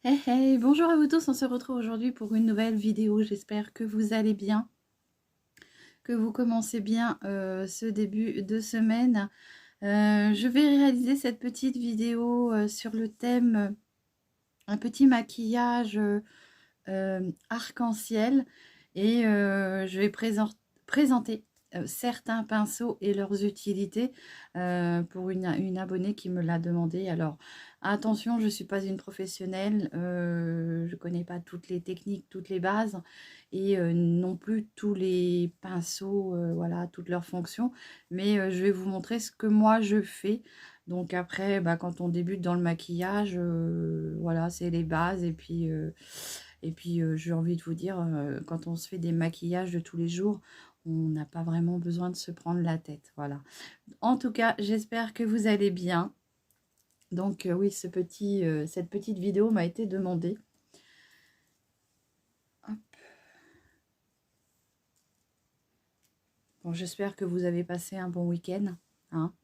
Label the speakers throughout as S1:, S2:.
S1: Hey hey, bonjour à vous tous, on se retrouve aujourd'hui pour une nouvelle vidéo. J'espère que vous allez bien, que vous commencez bien ce début de semaine. Je vais réaliser cette petite vidéo sur le thème un petit maquillage arc-en-ciel et je vais présenter certains pinceaux et leurs utilités pour une abonnée qui me l'a demandé. Alors attention, je ne suis pas une professionnelle, je ne connais pas toutes les techniques, toutes les bases et non plus tous les pinceaux, voilà, toutes leurs fonctions, mais je vais vous montrer ce que moi je fais. Donc après, bah, quand on débute dans le maquillage, voilà, c'est les bases. Et puis, j'ai envie de vous dire, quand on se fait des maquillages de tous les jours, on n'a pas vraiment besoin de se prendre la tête. Voilà. En tout cas, j'espère que vous allez bien. Donc oui, cette petite vidéo m'a été demandée. Hop. Bon, j'espère que vous avez passé un bon week-end, hein,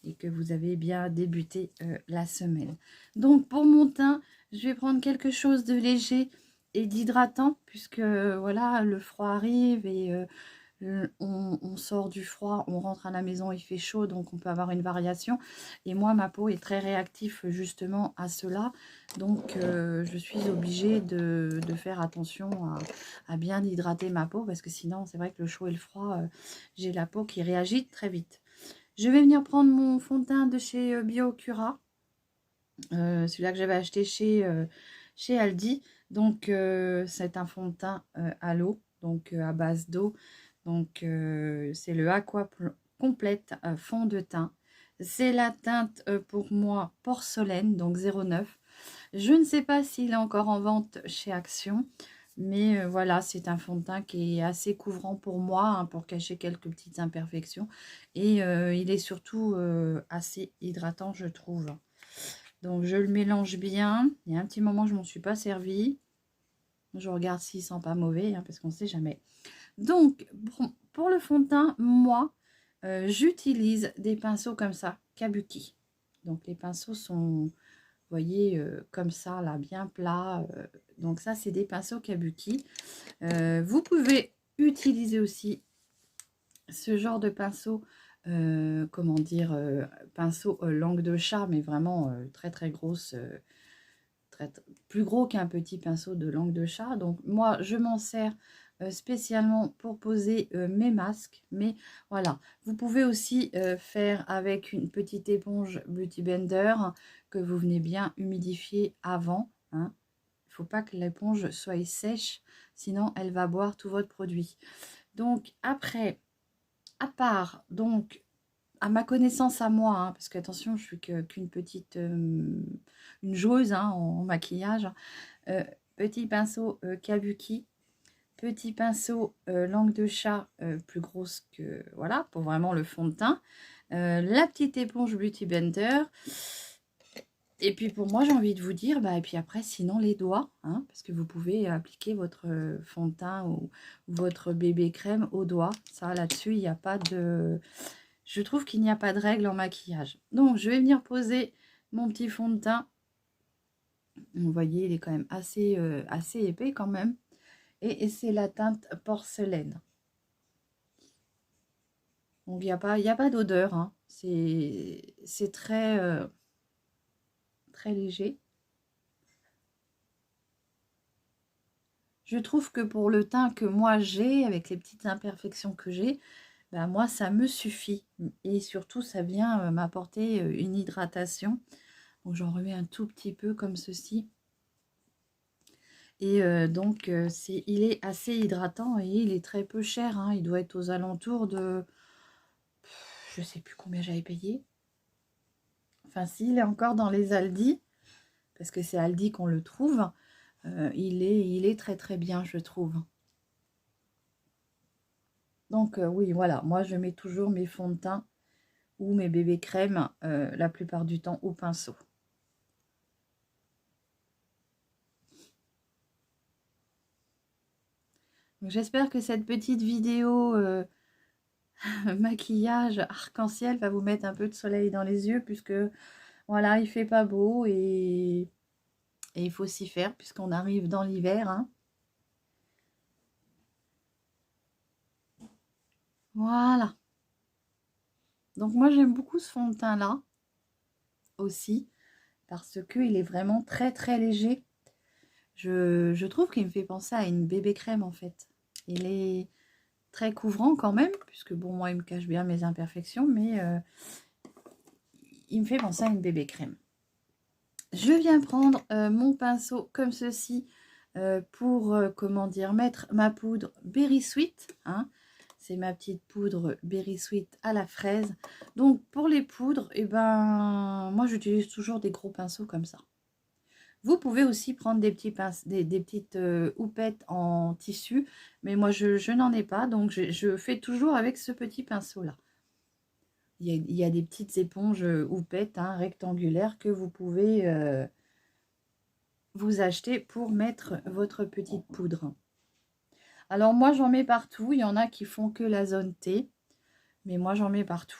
S1: et que vous avez bien débuté la semaine. Donc pour mon teint, je vais prendre quelque chose de léger et d'hydratant, puisque voilà, le froid arrive et on sort du froid, on rentre à la maison, il fait chaud, donc on peut avoir une variation. Et moi, ma peau est très réactive justement à cela. Donc, je suis obligée de faire attention à bien hydrater ma peau, parce que sinon, c'est vrai que le chaud et le froid, j'ai la peau qui réagit très vite. Je vais venir prendre mon fond de teint de chez Biocura, celui-là que j'avais acheté chez Aldi. Donc, c'est un fond de teint à l'eau, donc à base d'eau. Donc, c'est le Aqua Complète fond de teint. C'est la teinte pour moi porcelaine, donc 09. Je ne sais pas s'il est encore en vente chez Action, mais voilà, c'est un fond de teint qui est assez couvrant pour moi, hein, pour cacher quelques petites imperfections. Et il est surtout assez hydratant, je trouve. Donc, je le mélange bien. Il y a un petit moment, je ne m'en suis pas servi. Je regarde s'il sent pas mauvais, hein, parce qu'on ne sait jamais. Donc, bon, pour le fond de teint, moi, j'utilise des pinceaux comme ça, Kabuki. Donc, les pinceaux sont, vous voyez, comme ça, là, bien plats. Donc, ça, c'est des pinceaux Kabuki. Vous pouvez utiliser aussi ce genre de pinceau, comment dire, pinceau langue de chat, mais vraiment très, très grosse, plus gros qu'un petit pinceau de langue de chat. Donc moi, je m'en sers spécialement pour poser mes masques. Mais voilà, vous pouvez aussi faire avec une petite éponge Beauty Blender que vous venez bien humidifier avant, hein. Il ne faut pas que l'éponge soit sèche, sinon elle va boire tout votre produit. Donc après, à part, donc à ma connaissance à moi, hein, parce qu'attention, je suis qu'une petite, une joueuse, hein, en maquillage. Euh, Petit pinceau Kabuki, petit pinceau langue de chat plus grosse que, voilà, pour vraiment le fond de teint. La petite éponge Beauty Blender. Et puis pour moi, j'ai envie de vous dire, bah, et puis après, sinon les doigts, hein, parce que vous pouvez appliquer votre fond de teint ou votre bébé crème aux doigts. Ça, là-dessus, il n'y a pas de... Je trouve qu'il n'y a pas de règle en maquillage. Donc, je vais venir poser mon petit fond de teint. Vous voyez, il est quand même assez épais quand même. Et c'est la teinte porcelaine. Donc, il y a pas d'odeur, hein. C'est très, très léger. Je trouve que pour le teint que moi j'ai, avec les petites imperfections que j'ai, ben moi, ça me suffit. Et surtout, ça vient m'apporter une hydratation. Donc, j'en remets un tout petit peu comme ceci. Et donc, il est assez hydratant et il est très peu cher, hein. Il doit être aux alentours de... Je ne sais plus combien j'avais payé. Enfin, s'il est encore dans les Aldi, parce que c'est Aldi qu'on le trouve, il est très très bien, je trouve. Donc, oui, voilà, moi je mets toujours mes fonds de teint ou mes bébés crèmes, la plupart du temps, au pinceau. J'espère que cette petite vidéo maquillage arc-en-ciel va vous mettre un peu de soleil dans les yeux, puisque voilà, il fait pas beau et Et il faut s'y faire puisqu'on arrive dans l'hiver, hein. Voilà. Donc moi j'aime beaucoup ce fond de teint là aussi parce qu'il est vraiment très très léger. Je trouve qu'il me fait penser à une bébé crème en fait. Il est très couvrant quand même, puisque bon moi il me cache bien mes imperfections, mais il me fait penser à une bébé crème. Je viens prendre mon pinceau comme ceci pour, comment dire, mettre ma poudre Berry Sweet, hein. C'est ma petite poudre Berry Sweet à la fraise. Donc pour les poudres, et ben moi j'utilise toujours des gros pinceaux comme ça. Vous pouvez aussi prendre des petites houpettes en tissu, mais moi je n'en ai pas, donc je fais toujours avec ce petit pinceau là. Il y a des petites éponges houpettes, hein, rectangulaires, que vous pouvez vous acheter pour mettre votre petite poudre. Alors moi j'en mets partout, il y en a qui font que la zone T, mais moi j'en mets partout.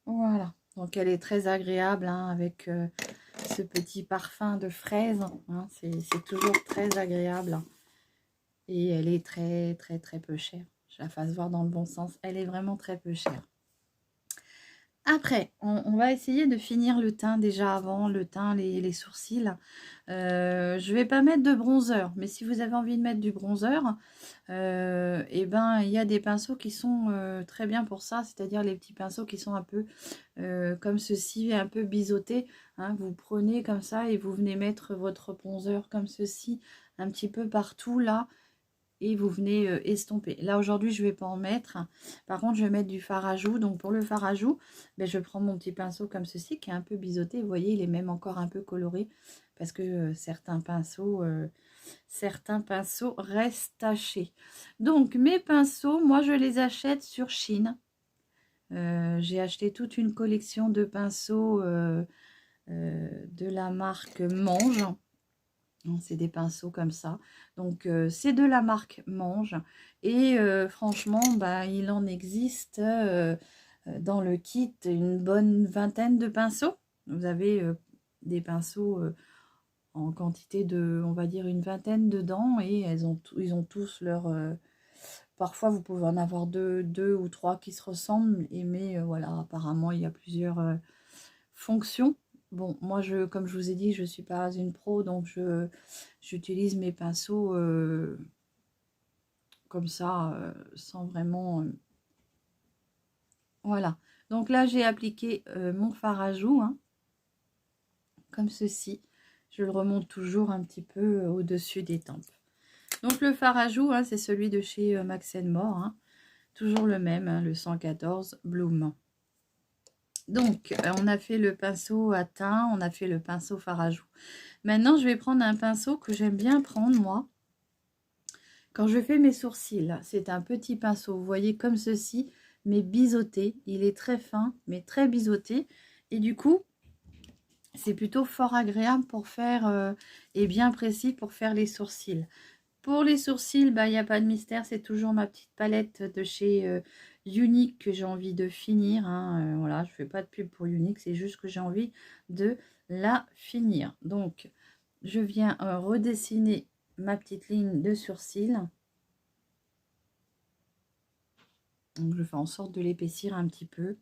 S1: Voilà, donc elle est très agréable, hein, avec ce petit parfum de fraise, hein, c'est toujours très agréable. Et elle est très très très peu chère. Je la fasse voir dans le bon sens, elle est vraiment très peu chère. Après, on va essayer de finir le teint déjà avant, le teint, les sourcils. Je vais pas mettre de bronzer, mais si vous avez envie de mettre du bronzer, et ben il y a des pinceaux qui sont très bien pour ça, c'est-à-dire les petits pinceaux qui sont un peu comme ceci, un peu biseautés, hein. Vous prenez comme ça et vous venez mettre votre bronzer comme ceci, un petit peu partout là, et vous venez estomper. Là aujourd'hui je vais pas en mettre, par contre je vais mettre du fard à joues. Donc pour le fard à joues, ben, je prends mon petit pinceau comme ceci qui est un peu biseauté, vous voyez il est même encore un peu coloré parce que certains pinceaux restent tachés. Donc mes pinceaux, moi je les achète sur Chine. J'ai acheté toute une collection de pinceaux de la marque Mange. C'est des pinceaux comme ça. Donc, c'est de la marque Mange. Et franchement, bah, il en existe dans le kit une bonne vingtaine de pinceaux. Vous avez des pinceaux en quantité de, on va dire, une vingtaine dedans. Et ils ont tous leur... parfois, vous pouvez en avoir deux ou trois qui se ressemblent. Mais voilà, apparemment, il y a plusieurs fonctions. Bon, moi, comme je vous ai dit, je ne suis pas une pro, donc j'utilise mes pinceaux comme ça, sans vraiment... voilà. Donc là, j'ai appliqué mon fard à joues, hein, comme ceci. Je le remonte toujours un petit peu au-dessus des tempes. Donc le fard à joues, hein, c'est celui de chez Max More, hein, toujours le même, hein, le 114 Bloom. Donc, on a fait le pinceau à teint, on a fait le pinceau fard à joues. Maintenant, je vais prendre un pinceau que j'aime bien prendre, moi, quand je fais mes sourcils. C'est un petit pinceau, vous voyez, comme ceci, mais biseauté. Il est très fin, mais très biseauté. Et du coup, c'est plutôt fort agréable pour faire, et bien précis pour faire les sourcils. Pour les sourcils, bah, il n'y a pas de mystère, c'est toujours ma petite palette de chez Unique que j'ai envie de finir, hein. Voilà, je ne fais pas de pub pour Unique, c'est juste que j'ai envie de la finir. Donc, je viens redessiner ma petite ligne de sourcils. Donc, je fais en sorte de l'épaissir un petit peu.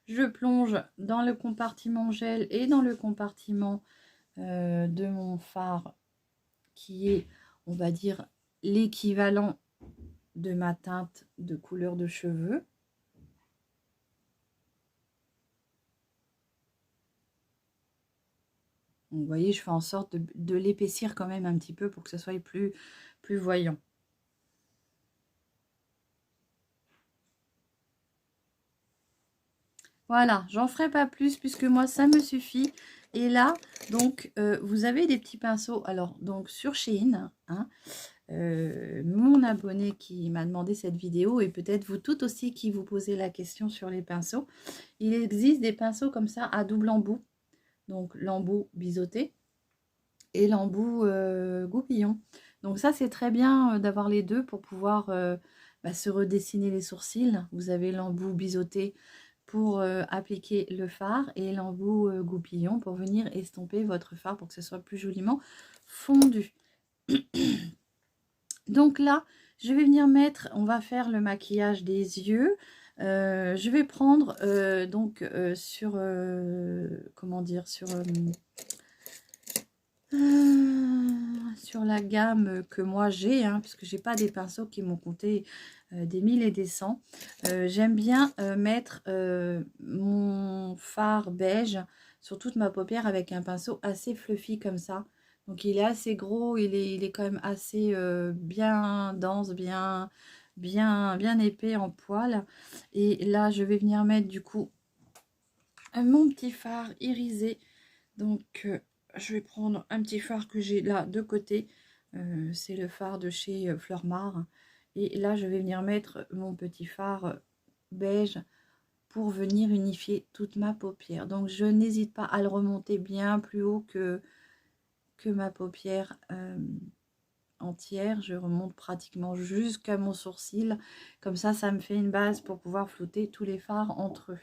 S1: Je plonge dans le compartiment gel et dans le compartiment de mon fard qui est, on va dire, l'équivalent de ma teinte de couleur de cheveux. Donc, vous voyez, je fais en sorte de l'épaissir quand même un petit peu pour que ce soit plus voyant. Voilà, j'en ferai pas plus puisque moi ça me suffit. Et là, donc, vous avez des petits pinceaux. Alors, donc sur Shein, hein, mon abonné qui m'a demandé cette vidéo et peut-être vous toutes aussi qui vous posez la question sur les pinceaux. Il existe des pinceaux comme ça à double embout. Donc, l'embout biseauté et l'embout goupillon. Donc ça, c'est très bien d'avoir les deux pour pouvoir se redessiner les sourcils. Vous avez l'embout biseauté pour appliquer le fard et l'embout goupillon pour venir estomper votre fard pour que ce soit plus joliment fondu. Donc là, je vais venir mettre, on va faire le maquillage des yeux. Je vais prendre comment dire, sur la gamme que moi j'ai, hein, parce que j'ai pas des pinceaux qui m'ont coûté des 1000 et des 100. J'aime bien mettre mon fard beige sur toute ma paupière avec un pinceau assez fluffy comme ça. Donc il est assez gros, il est quand même assez bien dense, bien épais en poil. Et là, je vais venir mettre du coup mon petit fard irisé. Donc je vais prendre un petit fard que j'ai là de côté. C'est le fard de chez Fleur Mar. Et là, je vais venir mettre mon petit fard beige pour venir unifier toute ma paupière. Donc, je n'hésite pas à le remonter bien plus haut que ma paupière entière. Je remonte pratiquement jusqu'à mon sourcil. Comme ça me fait une base pour pouvoir flouter tous les fards entre eux.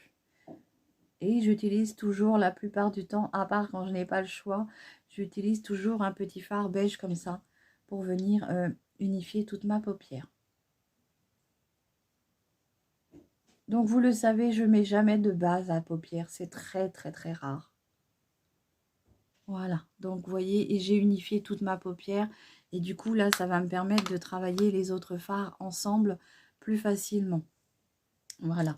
S1: Et j'utilise toujours la plupart du temps, à part quand je n'ai pas le choix, j'utilise toujours un petit fard beige comme ça pour venir unifier toute ma paupière. Donc vous le savez, je ne mets jamais de base à paupière, c'est très rare. Voilà, donc vous voyez, et j'ai unifié toute ma paupière. Et du coup, là, ça va me permettre de travailler les autres fards ensemble plus facilement. Voilà.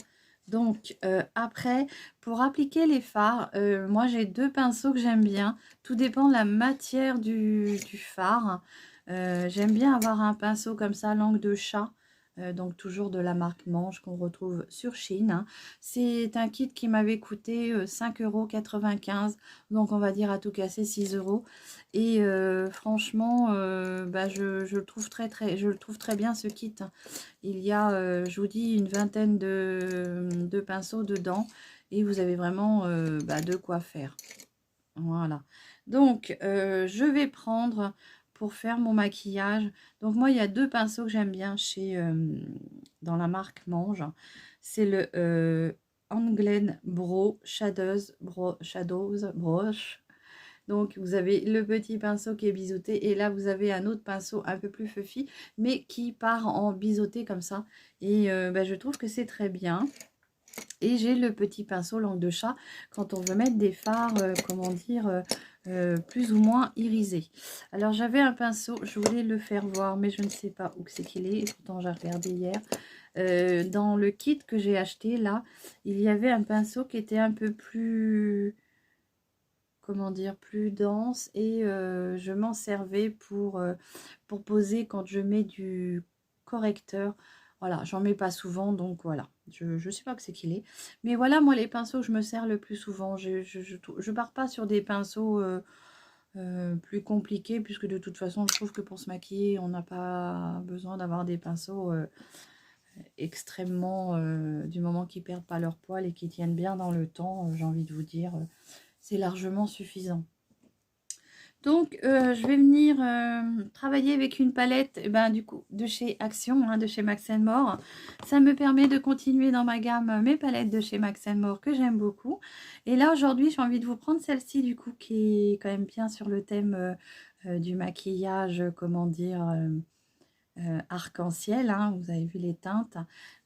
S1: Donc, après, pour appliquer les fards, moi, j'ai deux pinceaux que j'aime bien. Tout dépend de la matière du fard. J'aime bien avoir un pinceau comme ça, langue de chat. Donc, toujours de la marque Manche qu'on retrouve sur Chine, hein. C'est un kit qui m'avait coûté 5,95 €. Donc, on va dire à tout casser 6 €. Et franchement, je le trouve je le trouve très bien ce kit. Il y a, je vous dis, une vingtaine de pinceaux dedans. Et vous avez vraiment de quoi faire. Voilà. Donc, je vais prendre pour faire mon maquillage. Donc, moi, il y a deux pinceaux que j'aime bien dans la marque Mange. C'est le Anglen Bro Shadows Brosh. Donc, vous avez le petit pinceau qui est biseauté. Et là, vous avez un autre pinceau un peu plus fluffy, mais qui part en biseauté comme ça. Et je trouve que c'est très bien. Et j'ai le petit pinceau langue de chat quand on veut mettre des fards, comment dire, plus ou moins irisés. Alors, j'avais un pinceau, je voulais le faire voir, mais je ne sais pas où c'est qu'il est. Pourtant, j'ai regardé hier. Dans le kit que j'ai acheté, là, il y avait un pinceau qui était un peu plus, comment dire, plus dense. Et je m'en servais pour poser quand je mets du correcteur. Voilà, j'en mets pas souvent, donc voilà. Je sais pas que c'est qu'il est. Mais voilà, moi, les pinceaux que je me sers le plus souvent. Je pars pas sur des pinceaux plus compliqués, puisque de toute façon, je trouve que pour se maquiller, on n'a pas besoin d'avoir des pinceaux extrêmement, du moment qu'ils perdent pas leur poil et qui tiennent bien dans le temps, j'ai envie de vous dire, c'est largement suffisant. Donc, je vais venir travailler avec une palette du coup, de chez Action, hein, de chez Max More. Ça me permet de continuer dans ma gamme mes palettes de chez Max More que j'aime beaucoup. Et là, aujourd'hui, j'ai envie de vous prendre celle-ci, du coup, qui est quand même bien sur le thème du maquillage, comment dire, arc-en-ciel, hein. Vous avez vu les teintes.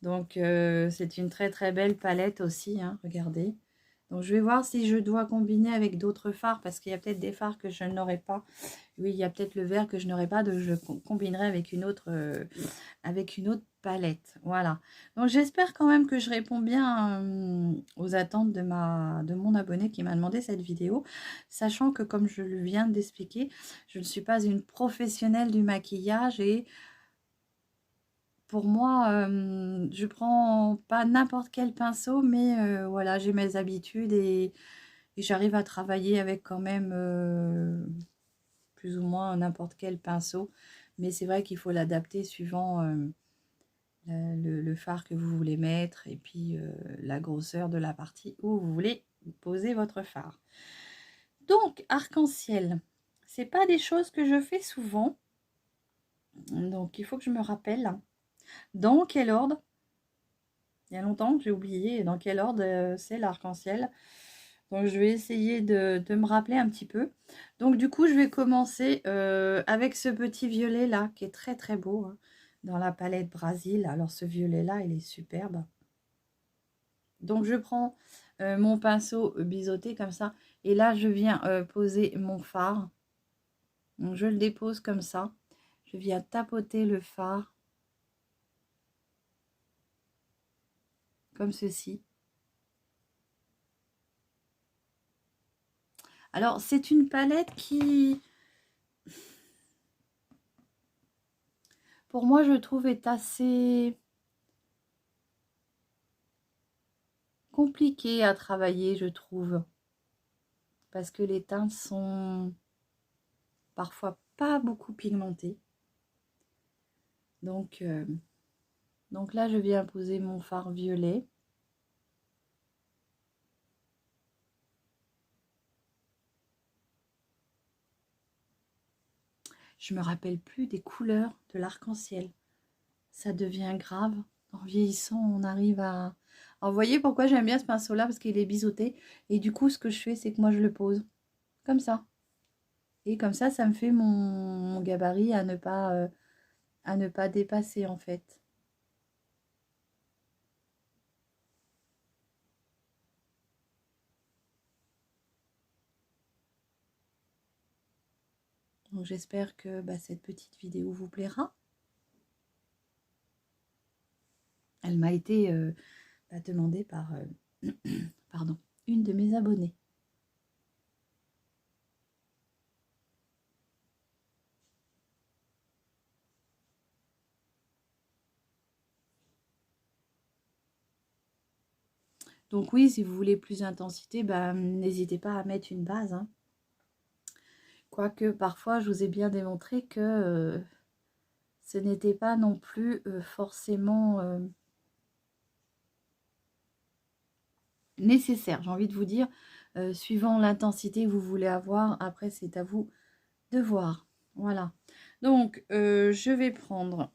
S1: Donc, c'est une très belle palette aussi, hein, regardez. Donc, je vais voir si je dois combiner avec d'autres fards, parce qu'il y a peut-être des fards que je n'aurai pas. Oui, il y a peut-être le vert que je n'aurai pas, donc je combinerai avec une autre palette. Voilà. Donc, j'espère quand même que je réponds bien aux attentes de mon abonné qui m'a demandé cette vidéo, sachant que, comme je le viens d'expliquer, je ne suis pas une professionnelle du maquillage et pour moi, je prends pas n'importe quel pinceau, mais voilà, j'ai mes habitudes et j'arrive à travailler avec quand même plus ou moins n'importe quel pinceau. Mais c'est vrai qu'il faut l'adapter suivant le fard que vous voulez mettre et puis la grosseur de la partie où vous voulez poser votre fard. Donc, arc-en-ciel, c'est pas des choses que je fais souvent. Donc, il faut que je me rappelle dans quel ordre. Il y a longtemps que j'ai oublié dans quel ordre c'est l'arc-en-ciel. Donc, je vais essayer de me rappeler un petit peu. Donc, du coup, je vais commencer avec ce petit violet-là, qui est très, très beau, hein, dans la palette Brésil. Alors, ce violet-là, il est superbe. Donc, je prends mon pinceau biseauté comme ça. Et là, je viens poser mon fard. Donc, je le dépose comme ça. Je viens tapoter le fard. Comme ceci. Alors, c'est une palette qui, pour moi, je trouve est assez compliquée à travailler, je trouve. Parce que les teintes sont parfois pas beaucoup pigmentées. Donc là, je viens poser mon fard violet. Je me rappelle plus des couleurs de l'arc-en-ciel. Ça devient grave. En vieillissant, on arrive à... Alors, vous voyez pourquoi j'aime bien ce pinceau-là? Parce qu'il est biseauté. Et du coup, ce que je fais, c'est que moi, je le pose comme ça. Et comme ça me fait mon gabarit à ne pas dépasser, en fait. Donc, j'espère que cette petite vidéo vous plaira. Elle m'a été demandée par pardon, une de mes abonnées. Donc oui, si vous voulez plus d'intensité, n'hésitez pas à mettre une base, hein. Quoique parfois, je vous ai bien démontré que ce n'était pas non plus forcément nécessaire. J'ai envie de vous dire, suivant l'intensité que vous voulez avoir, après c'est à vous de voir. Voilà. Donc, je vais prendre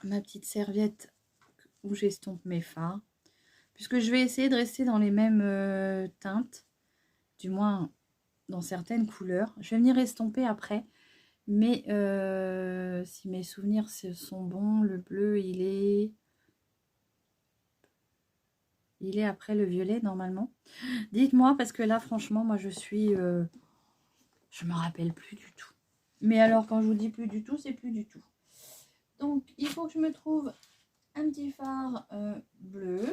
S1: ma petite serviette où j'estompe mes fards. Puisque je vais essayer de rester dans les mêmes teintes. Du moins, dans certaines couleurs. Je vais venir estomper après. Mais si mes souvenirs sont bons, le bleu, il est après le violet, normalement. Dites-moi, parce que là, franchement, moi, je me rappelle plus du tout. Mais alors, quand je vous dis plus du tout, c'est plus du tout. Donc, il faut que je me trouve un petit fard bleu.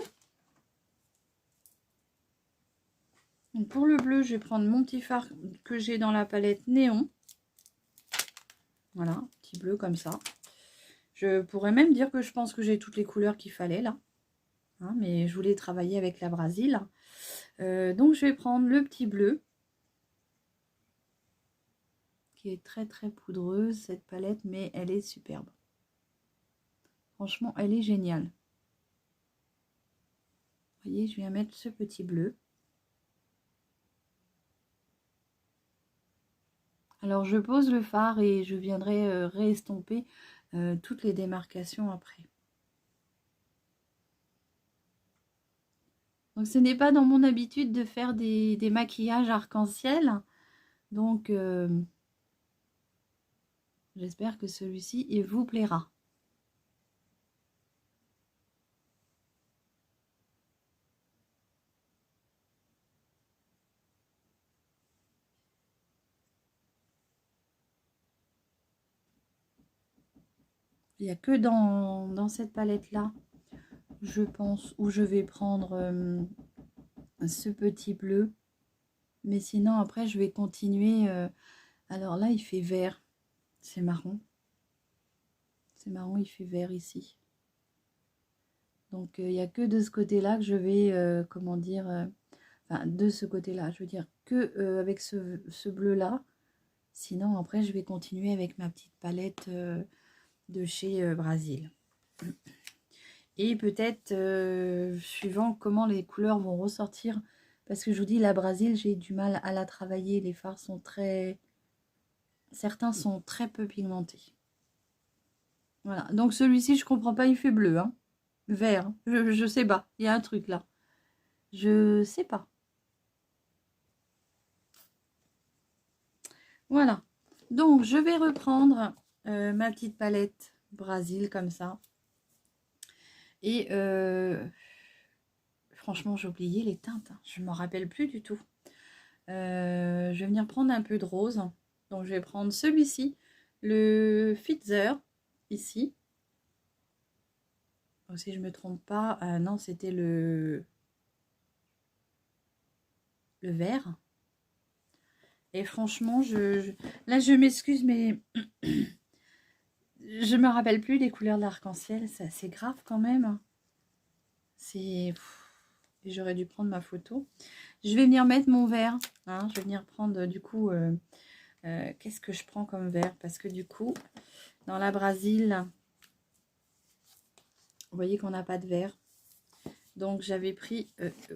S1: Donc, pour le bleu, je vais prendre mon petit fard que j'ai dans la palette Néon. Voilà, petit bleu comme ça. Je pourrais même dire que je pense que j'ai toutes les couleurs qu'il fallait là. Hein, mais je voulais travailler avec la Brésil. Donc, je vais prendre le petit bleu. Qui est très très poudreuse cette palette, mais elle est superbe. Franchement, elle est géniale. Vous voyez, je viens mettre ce petit bleu. Alors, je pose le fard et je viendrai réestomper toutes les démarcations après. Donc, ce n'est pas dans mon habitude de faire des maquillages arc-en-ciel. Donc, j'espère que celui-ci, il vous plaira. Il n'y a que dans cette palette-là, je pense, où je vais prendre ce petit bleu. Mais sinon, après, je vais continuer. Alors là, il fait vert. C'est marron. C'est marron, il fait vert ici. Donc, il n'y a que de ce côté-là que je vais, comment dire, enfin, de ce côté-là. Je veux dire que avec ce bleu-là. Sinon, après, je vais continuer avec ma petite palette de chez Brésil. Et peut-être, suivant comment les couleurs vont ressortir, parce que je vous dis, la Brésil, j'ai du mal à la travailler. Les fards sont très Certains sont très peu pigmentés. Voilà. Donc celui-ci, je comprends pas, il fait bleu. Hein. Vert. Hein. Je sais pas. Il y a un truc là. Je sais pas. Voilà. Donc, je vais reprendre ma petite palette Brésil comme ça. Et franchement, j'ai oublié les teintes. Je ne m'en rappelle plus du tout. Je vais venir prendre un peu de rose. Donc, je vais prendre celui-ci, le Fitzer, ici. Donc, si je ne me trompe pas, non, c'était le vert. Et franchement, là, je m'excuse, mais je me rappelle plus les couleurs de l'arc-en-ciel. C'est assez grave quand même. C'est... J'aurais dû prendre ma photo. Je vais venir mettre mon verre. Hein, je vais venir prendre du coup... qu'est-ce que je prends comme verre? Parce que du coup, dans la Brésil, vous voyez qu'on n'a pas de verre. Donc, j'avais pris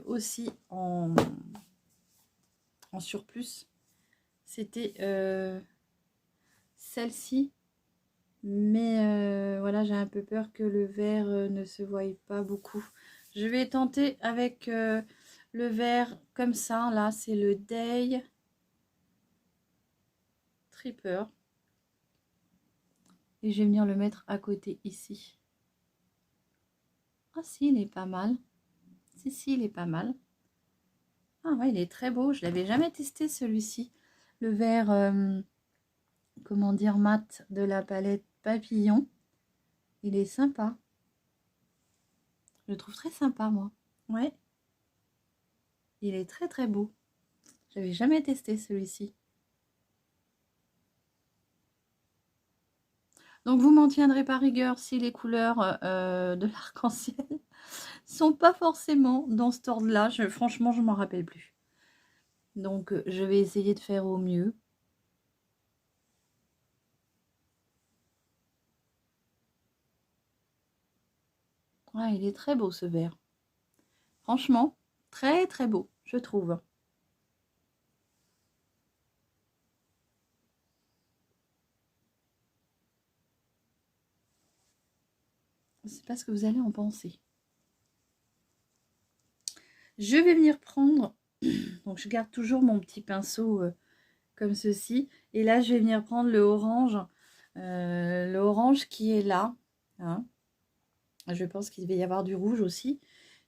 S1: aussi en surplus. C'était celle-ci. Mais voilà, j'ai un peu peur que le verre ne se voie pas beaucoup. Je vais tenter avec le verre comme ça. Là, c'est le Day Tripper. Et je vais venir le mettre à côté ici. Ah si, il est pas mal. Si, il est pas mal. Ah ouais, il est très beau. Je l'avais jamais testé celui-ci. Le verre, comment dire, mat de la palette Papillon. Il est sympa. Je le trouve très sympa, moi. Ouais. Il est très très beau. J'avais jamais testé celui-ci. Donc vous m'en tiendrez par rigueur si les couleurs de l'arc-en-ciel sont pas forcément dans ce ordre-là. Franchement, je m'en rappelle plus. Donc je vais essayer de faire au mieux. Ah, il est très beau ce vert. Franchement, très très beau, je trouve. Je ne sais pas ce que vous allez en penser. Je vais venir prendre, donc je garde toujours mon petit pinceau comme ceci. Et là, je vais venir prendre le orange qui est là. Hein. Je pense qu'il va y avoir du rouge aussi.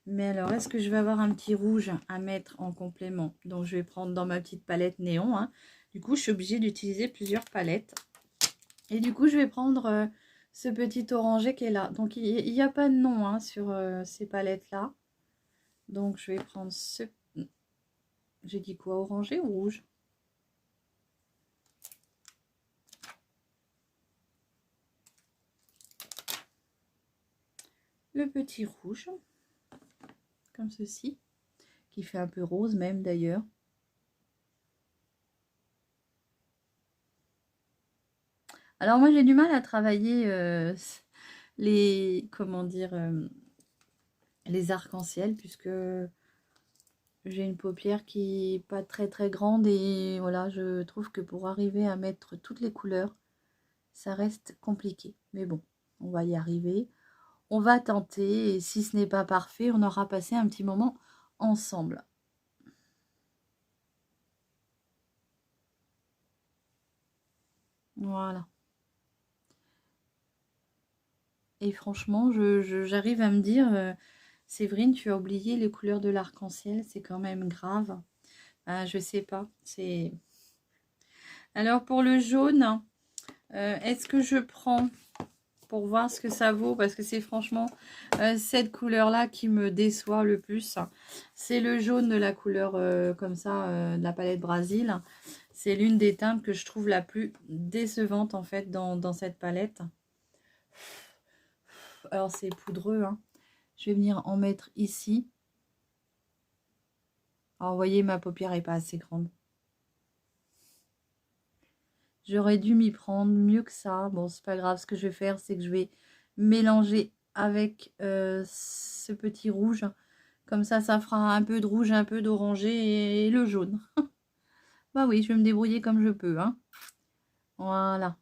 S1: Mais alors, est-ce que je vais avoir un petit rouge à mettre en complément? Donc, je vais prendre dans ma petite palette néon. Hein. Du coup, je suis obligée d'utiliser plusieurs palettes. Et du coup, je vais prendre ce petit orangé qui est là. Donc, il n'y a pas de nom hein, sur ces palettes-là. Donc, je vais prendre ce... J'ai dit quoi? Orangé ou rouge? Le petit rouge. Comme ceci. Qui fait un peu rose même d'ailleurs. Alors, moi, j'ai du mal à travailler les... Comment dire... les arcs-en-ciel puisque j'ai une paupière qui n'est pas très très grande et voilà, je trouve que pour arriver à mettre toutes les couleurs, ça reste compliqué. Mais bon, on va y arriver. On va tenter et si ce n'est pas parfait, on aura passé un petit moment ensemble. Voilà. Et franchement, j'arrive à me dire, Séverine, tu as oublié les couleurs de l'arc-en-ciel, c'est quand même grave. Je sais pas, c'est... Alors pour le jaune, est-ce que je prends pour voir ce que ça vaut? Parce que c'est franchement cette couleur-là qui me déçoit le plus. C'est le jaune de la couleur comme ça, de la palette Brésil. C'est l'une des teintes que je trouve la plus décevante en fait dans cette palette. Alors c'est poudreux, hein. Je vais venir en mettre ici. Alors vous voyez, ma paupière n'est pas assez grande. J'aurais dû m'y prendre mieux que ça. Bon, c'est pas grave. Ce que je vais faire, c'est que je vais mélanger avec ce petit rouge. Comme ça fera un peu de rouge, un peu d'orangé et le jaune. Bah oui, je vais me débrouiller comme je peux. Hein. Voilà.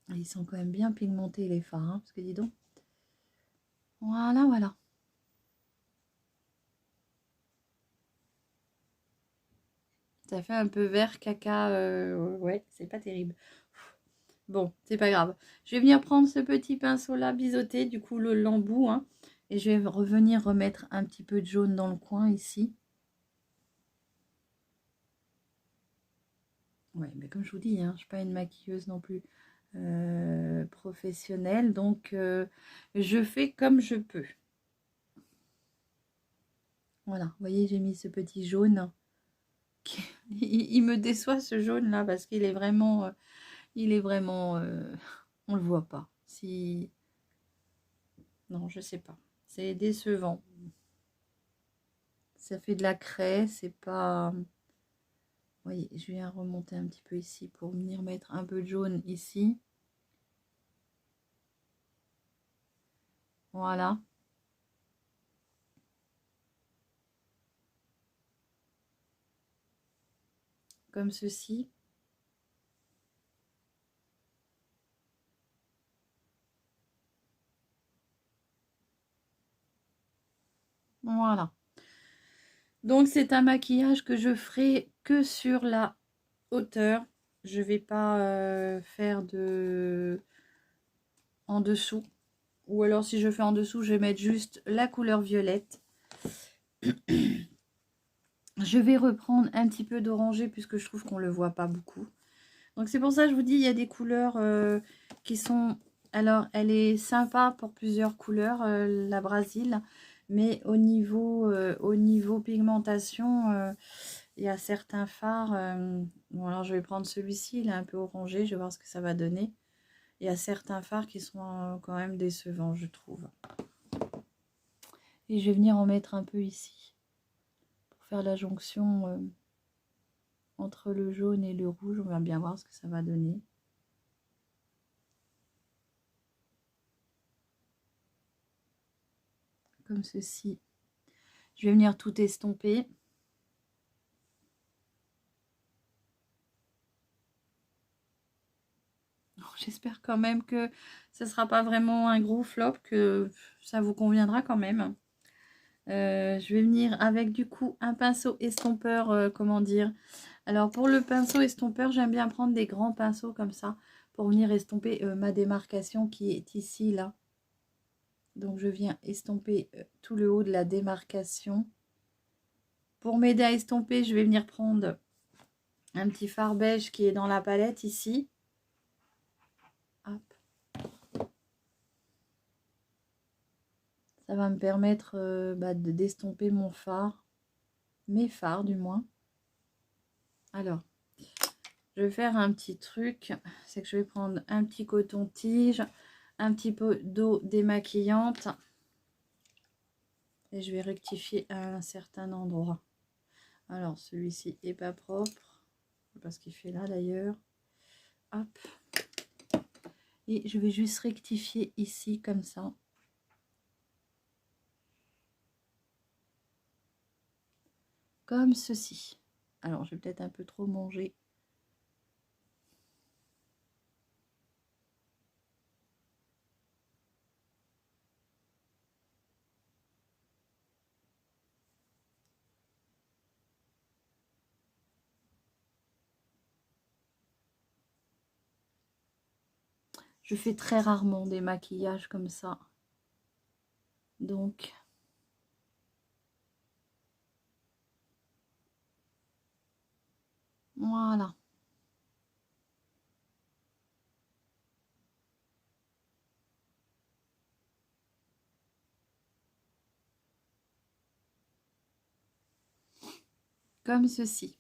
S1: Ils sont quand même bien pigmentés les fards, hein, parce que dis donc. Voilà, voilà. Ça fait un peu vert caca. Ouais, c'est pas terrible. Bon, c'est pas grave. Je vais venir prendre ce petit pinceau là, biseauté, du coup l'embout, hein, et je vais revenir remettre un petit peu de jaune dans le coin ici. Ouais, mais comme je vous dis, hein, je ne suis pas une maquilleuse non plus professionnelle, donc je fais comme je peux. Voilà, vous voyez, j'ai mis ce petit jaune. Il me déçoit ce jaune là parce qu'il est vraiment, on le voit pas. Si, non, je sais pas, c'est décevant. Ça fait de la craie, c'est pas. Vous voyez, je viens remonter un petit peu ici pour venir mettre un peu de jaune ici. Voilà. Comme ceci. Voilà. Donc c'est un maquillage que je ferai que sur la hauteur. Je vais pas faire de en dessous. Ou alors si je fais en dessous, je vais mettre juste la couleur violette. Je vais reprendre un petit peu d'orangé puisque je trouve qu'on ne le voit pas beaucoup. Donc c'est pour ça que je vous dis, il y a des couleurs qui sont... Alors, elle est sympa pour plusieurs couleurs, la Brésil. Mais au niveau pigmentation, il y a certains fards. Bon, alors je vais prendre celui-ci, il est un peu orangé, je vais voir ce que ça va donner. Il y a certains fards qui sont quand même décevants, je trouve. Et je vais venir en mettre un peu ici. Pour faire la jonction entre le jaune et le rouge. On va bien voir ce que ça va donner. Comme ceci. Je vais venir tout estomper. J'espère quand même que ce ne sera pas vraiment un gros flop, que ça vous conviendra quand même. Je vais venir avec du coup un pinceau estompeur, comment dire. Alors pour le pinceau estompeur, j'aime bien prendre des grands pinceaux comme ça pour venir estomper ma démarcation qui est ici, là. Donc je viens estomper tout le haut de la démarcation. Pour m'aider à estomper, je vais venir prendre un petit fard beige qui est dans la palette ici. Hop. Ça va me permettre de d'estomper mon fard, mes fards du moins. Alors, je vais faire un petit truc, c'est que je vais prendre un petit coton-tige, un petit peu d'eau démaquillante et je vais rectifier à un certain endroit. Alors, celui-ci est pas propre, parce qu'il fait là d'ailleurs. Hop. Et je vais juste rectifier ici comme ça. Comme ceci. Alors, je vais peut-être un peu trop manger. Je fais très rarement des maquillages comme ça. Donc, voilà. Comme ceci.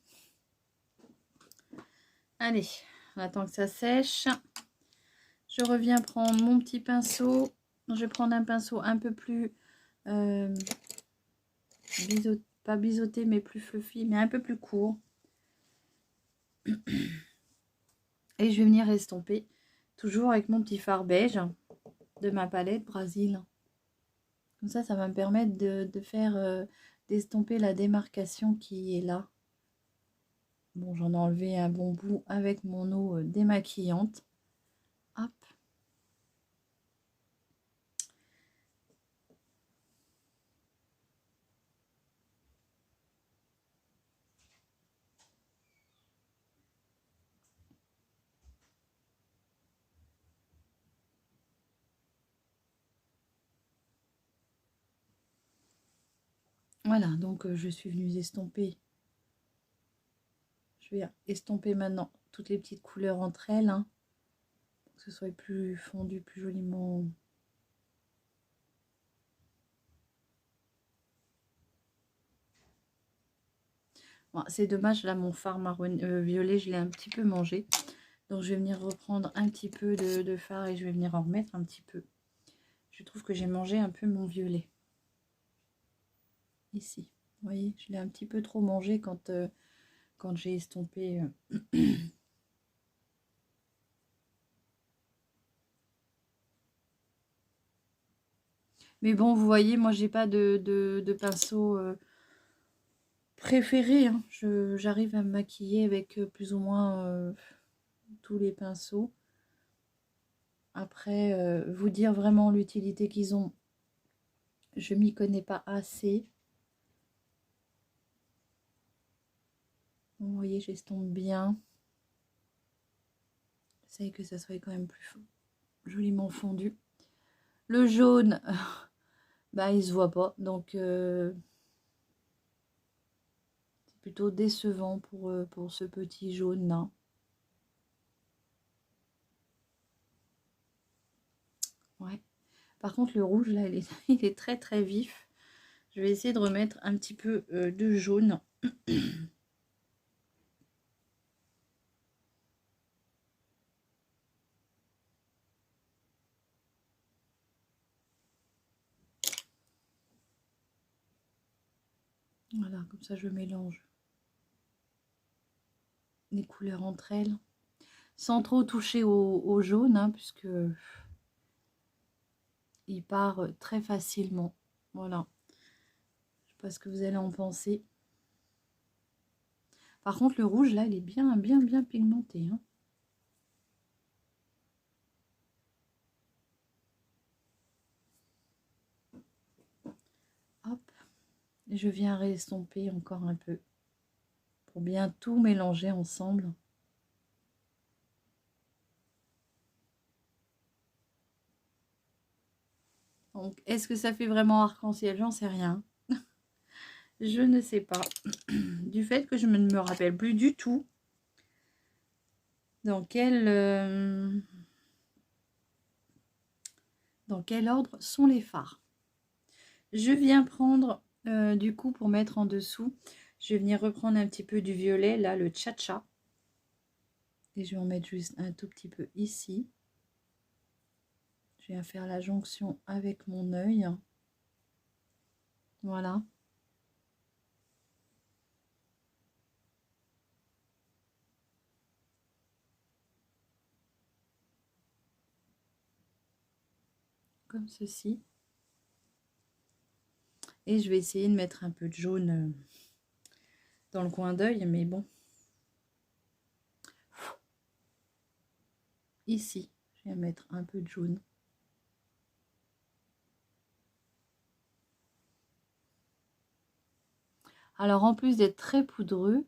S1: Allez, on attend que ça sèche. Je reviens prendre mon petit pinceau. Je vais prendre un pinceau un peu plus pas biseauté, mais plus fluffy, mais un peu plus court. Et je vais venir estomper, toujours avec mon petit fard beige de ma palette Brésil. Comme ça va me permettre de faire d'estomper la démarcation qui est là. Bon, j'en ai enlevé un bon bout avec mon eau démaquillante. Hop. Voilà, donc je suis venue estomper. Je vais estomper maintenant toutes les petites couleurs entre elles, hein, pour que ce soit plus fondu, plus joliment. Bon, c'est dommage, là mon fard marron violet, je l'ai un petit peu mangé. Donc je vais venir reprendre un petit peu de fard et je vais venir en remettre un petit peu. Je trouve que j'ai mangé un peu mon violet. Ici, vous voyez, je l'ai un petit peu trop mangé quand j'ai estompé. Mais bon, vous voyez, moi j'ai pas de pinceau préféré, hein. J'arrive à me maquiller avec plus ou moins tous les pinceaux. Après, vous dire vraiment l'utilité qu'ils ont, je m'y connais pas assez. Vous voyez, j'estompe bien. J'essaye que ça soit quand même plus joliment fondu. Le jaune, bah il se voit pas, donc c'est plutôt décevant pour ce petit jaune là. Ouais. Par contre le rouge là, il est très très vif. Je vais essayer de remettre un petit peu de jaune. Voilà, comme ça je mélange les couleurs entre elles. Sans trop toucher au jaune, hein, puisque il part très facilement. Voilà. Je sais pas ce que vous allez en penser. Par contre, le rouge, là, il est bien pigmenté, hein. Hop. Et je viens restomper encore un peu pour bien tout mélanger ensemble. Donc, est-ce que ça fait vraiment arc-en-ciel? J'en sais rien. Je ne sais pas. Du fait que je ne me rappelle plus du tout dans quel ordre sont les fards. Je viens prendre, du coup, pour mettre en dessous, je vais venir reprendre un petit peu du violet, là, le Cha-Cha. Et je vais en mettre juste un tout petit peu ici. Je viens faire la jonction avec mon œil. Voilà. Comme ceci. Et je vais essayer de mettre un peu de jaune dans le coin d'œil, mais bon. Ici, je vais mettre un peu de jaune. Alors, en plus d'être très poudreux,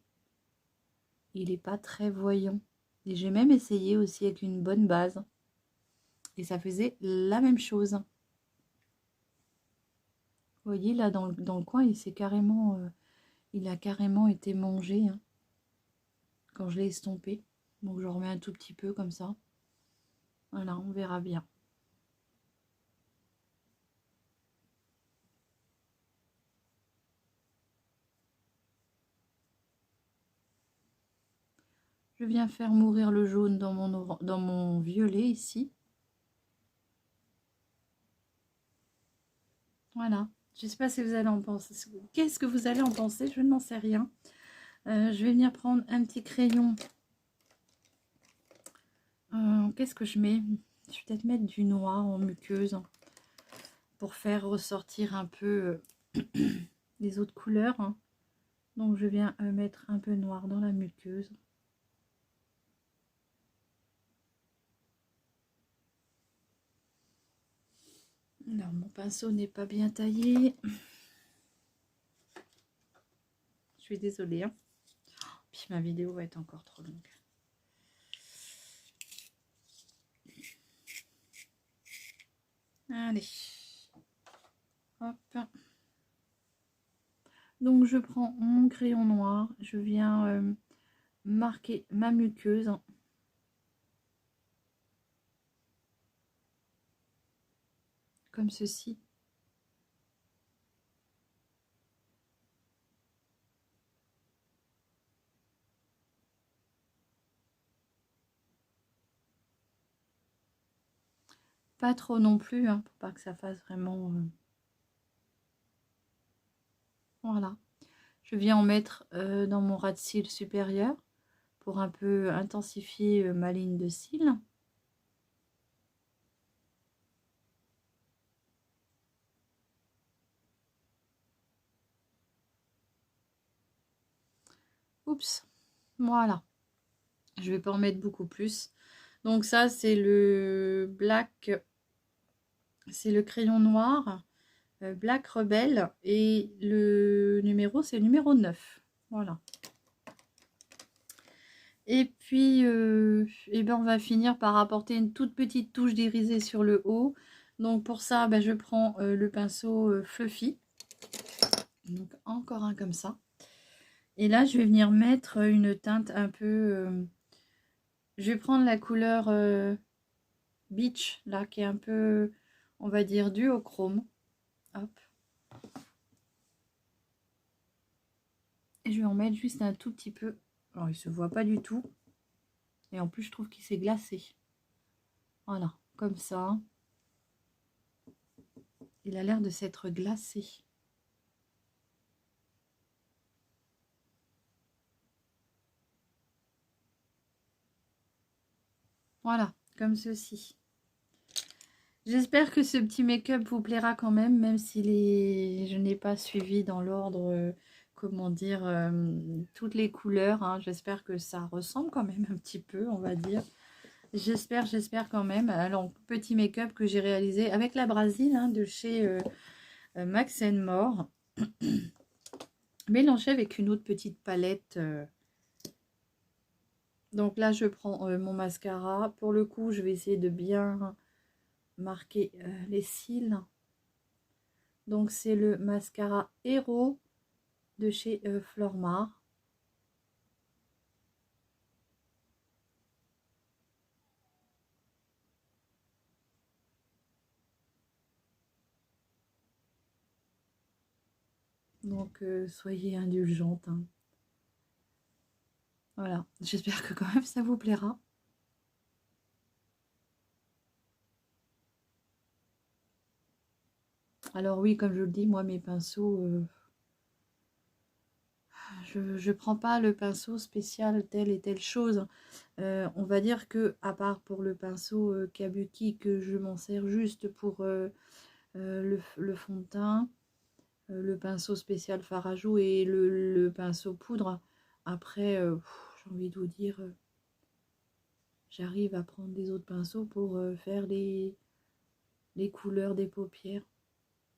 S1: il n'est pas très voyant. Et j'ai même essayé aussi avec une bonne base. Et ça faisait la même chose. Vous voyez, là, dans le coin, il a carrément été mangé, hein, quand je l'ai estompé. Donc, je remets un tout petit peu comme ça. Voilà, on verra bien. Je viens faire mourir le jaune dans mon violet ici. Voilà. Je ne sais pas si vous allez en penser. Qu'est-ce que vous allez en penser? Je n'en sais rien. Je vais venir prendre un petit crayon. Qu'est-ce que je mets? Je vais peut-être mettre du noir en muqueuse pour faire ressortir un peu les autres couleurs, hein. Donc je viens mettre un peu noir dans la muqueuse. Alors mon pinceau n'est pas bien taillé. Je suis désolée, hein. Puis ma vidéo va être encore trop longue. Allez. Hop. Donc je prends mon crayon noir. Je viens marquer ma muqueuse. Comme ceci. Pas trop non plus, hein, pour pas que ça fasse vraiment... Voilà. Je viens en mettre dans mon ras de cils supérieur pour un peu intensifier ma ligne de cils. Oups, voilà. Je vais pas en mettre beaucoup plus. Donc ça, c'est le Black, c'est le crayon noir, Black Rebel. Et le numéro, c'est le numéro 9. Voilà. Et puis, eh ben, on va finir par apporter une toute petite touche d'irisé sur le haut. Donc pour ça, ben, je prends le pinceau Fluffy. Donc encore un comme ça. Et là, je vais venir mettre une teinte un peu... je vais prendre la couleur Beach, là, qui est un peu, on va dire, duochrome. Hop. Et je vais en mettre juste un tout petit peu. Alors, il se voit pas du tout. Et en plus, je trouve qu'il s'est glacé. Voilà, comme ça. Il a l'air de s'être glacé. Voilà, comme ceci. J'espère que ce petit make-up vous plaira quand même, même si je n'ai pas suivi dans l'ordre, comment dire, toutes les couleurs, hein. J'espère que ça ressemble quand même un petit peu, on va dire. J'espère quand même. Alors, petit make-up que j'ai réalisé avec la Brésil, hein, de chez Max More. Mélangé avec une autre petite palette. Donc là, je prends mon mascara. Pour le coup, je vais essayer de bien marquer les cils. Donc c'est le mascara Hero de chez Flormar. Donc soyez indulgente, hein. Voilà, j'espère que quand même ça vous plaira. Alors oui, comme je le dis, moi mes pinceaux, je prends pas le pinceau spécial telle et telle chose. On va dire que, à part pour le pinceau Kabuki, que je m'en sers juste pour le fond de teint, le pinceau spécial fard à joues et le pinceau poudre. Après, j'ai envie de vous dire, j'arrive à prendre des autres pinceaux pour faire les couleurs des paupières.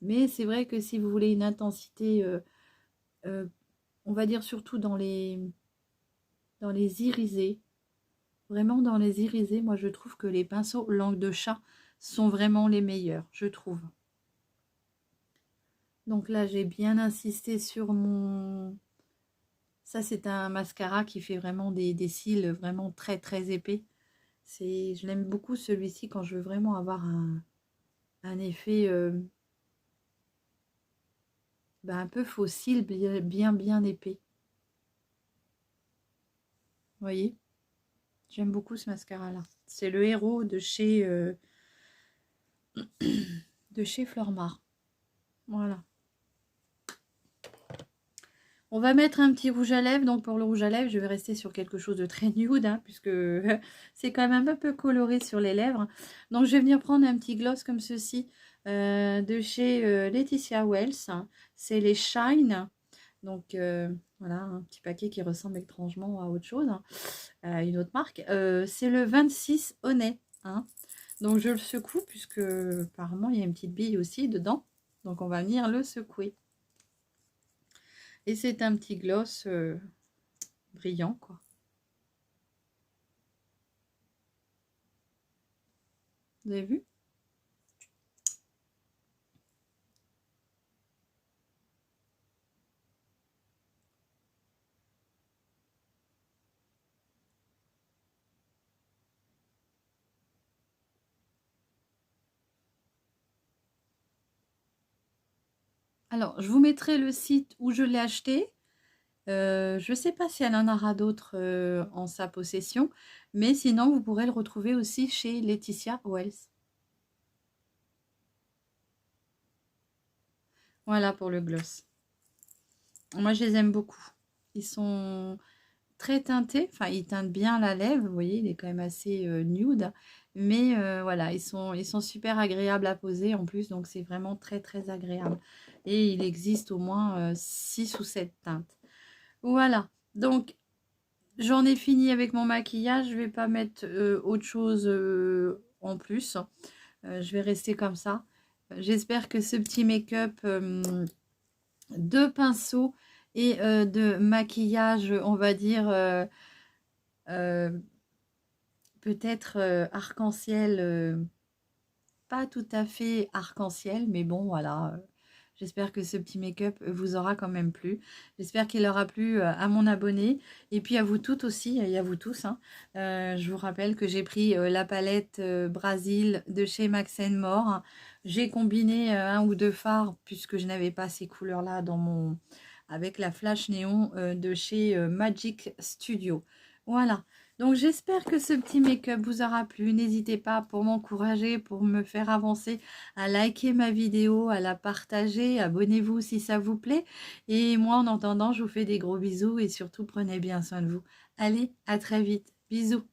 S1: Mais c'est vrai que si vous voulez une intensité, on va dire surtout dans les irisés, vraiment dans les irisés, moi je trouve que les pinceaux langue de chat sont vraiment les meilleurs, je trouve. Donc là, j'ai bien insisté sur mon... Ça, c'est un mascara qui fait vraiment des cils vraiment très très épais. Je l'aime beaucoup celui-ci quand je veux vraiment avoir un effet un peu faux cils bien épais. Vous voyez? J'aime beaucoup ce mascara-là. C'est le Héros de chez Flormar. Voilà. On va mettre un petit rouge à lèvres. Donc pour le rouge à lèvres, je vais rester sur quelque chose de très nude, hein, puisque c'est quand même un peu coloré sur les lèvres. Donc je vais venir prendre un petit gloss comme ceci de chez Laetitia Wells. C'est les Shine. Donc voilà, un petit paquet qui ressemble étrangement à autre chose, hein, à une autre marque. C'est le 26 Honnet. Hein. Donc je le secoue puisque apparemment il y a une petite bille aussi dedans. Donc on va venir le secouer. Et c'est un petit gloss brillant, quoi. Vous avez vu? Alors, je vous mettrai le site où je l'ai acheté. Je ne sais pas si elle en aura d'autres en sa possession, mais sinon, vous pourrez le retrouver aussi chez Laetitia Wells. Voilà pour le gloss. Moi, je les aime beaucoup. Ils sont très teintés, enfin, ils teintent bien la lèvre. Vous voyez, il est quand même assez nude, mais voilà, ils sont super agréables à poser en plus, donc c'est vraiment très, très agréable. Et il existe au moins 6 ou 7 teintes. Voilà, donc j'en ai fini avec mon maquillage. Je vais pas mettre autre chose en plus. Je vais rester comme ça. J'espère que ce petit make-up de pinceau et de maquillage, on va dire, peut-être arc-en-ciel, pas tout à fait arc-en-ciel, mais bon, voilà. J'espère que ce petit make-up vous aura quand même plu. J'espère qu'il aura plu à mon abonné et puis à vous toutes aussi et à vous tous. Hein. Je vous rappelle que j'ai pris la palette Brasil de chez Max More. J'ai combiné un ou deux fards puisque je n'avais pas ces couleurs-là dans mon avec la flash néon de chez Magic Studio. Voilà. Donc j'espère que ce petit make-up vous aura plu. N'hésitez pas pour m'encourager, pour me faire avancer, à liker ma vidéo, à la partager. Abonnez-vous si ça vous plaît. Et moi, en attendant, je vous fais des gros bisous et surtout, prenez bien soin de vous. Allez, à très vite. Bisous.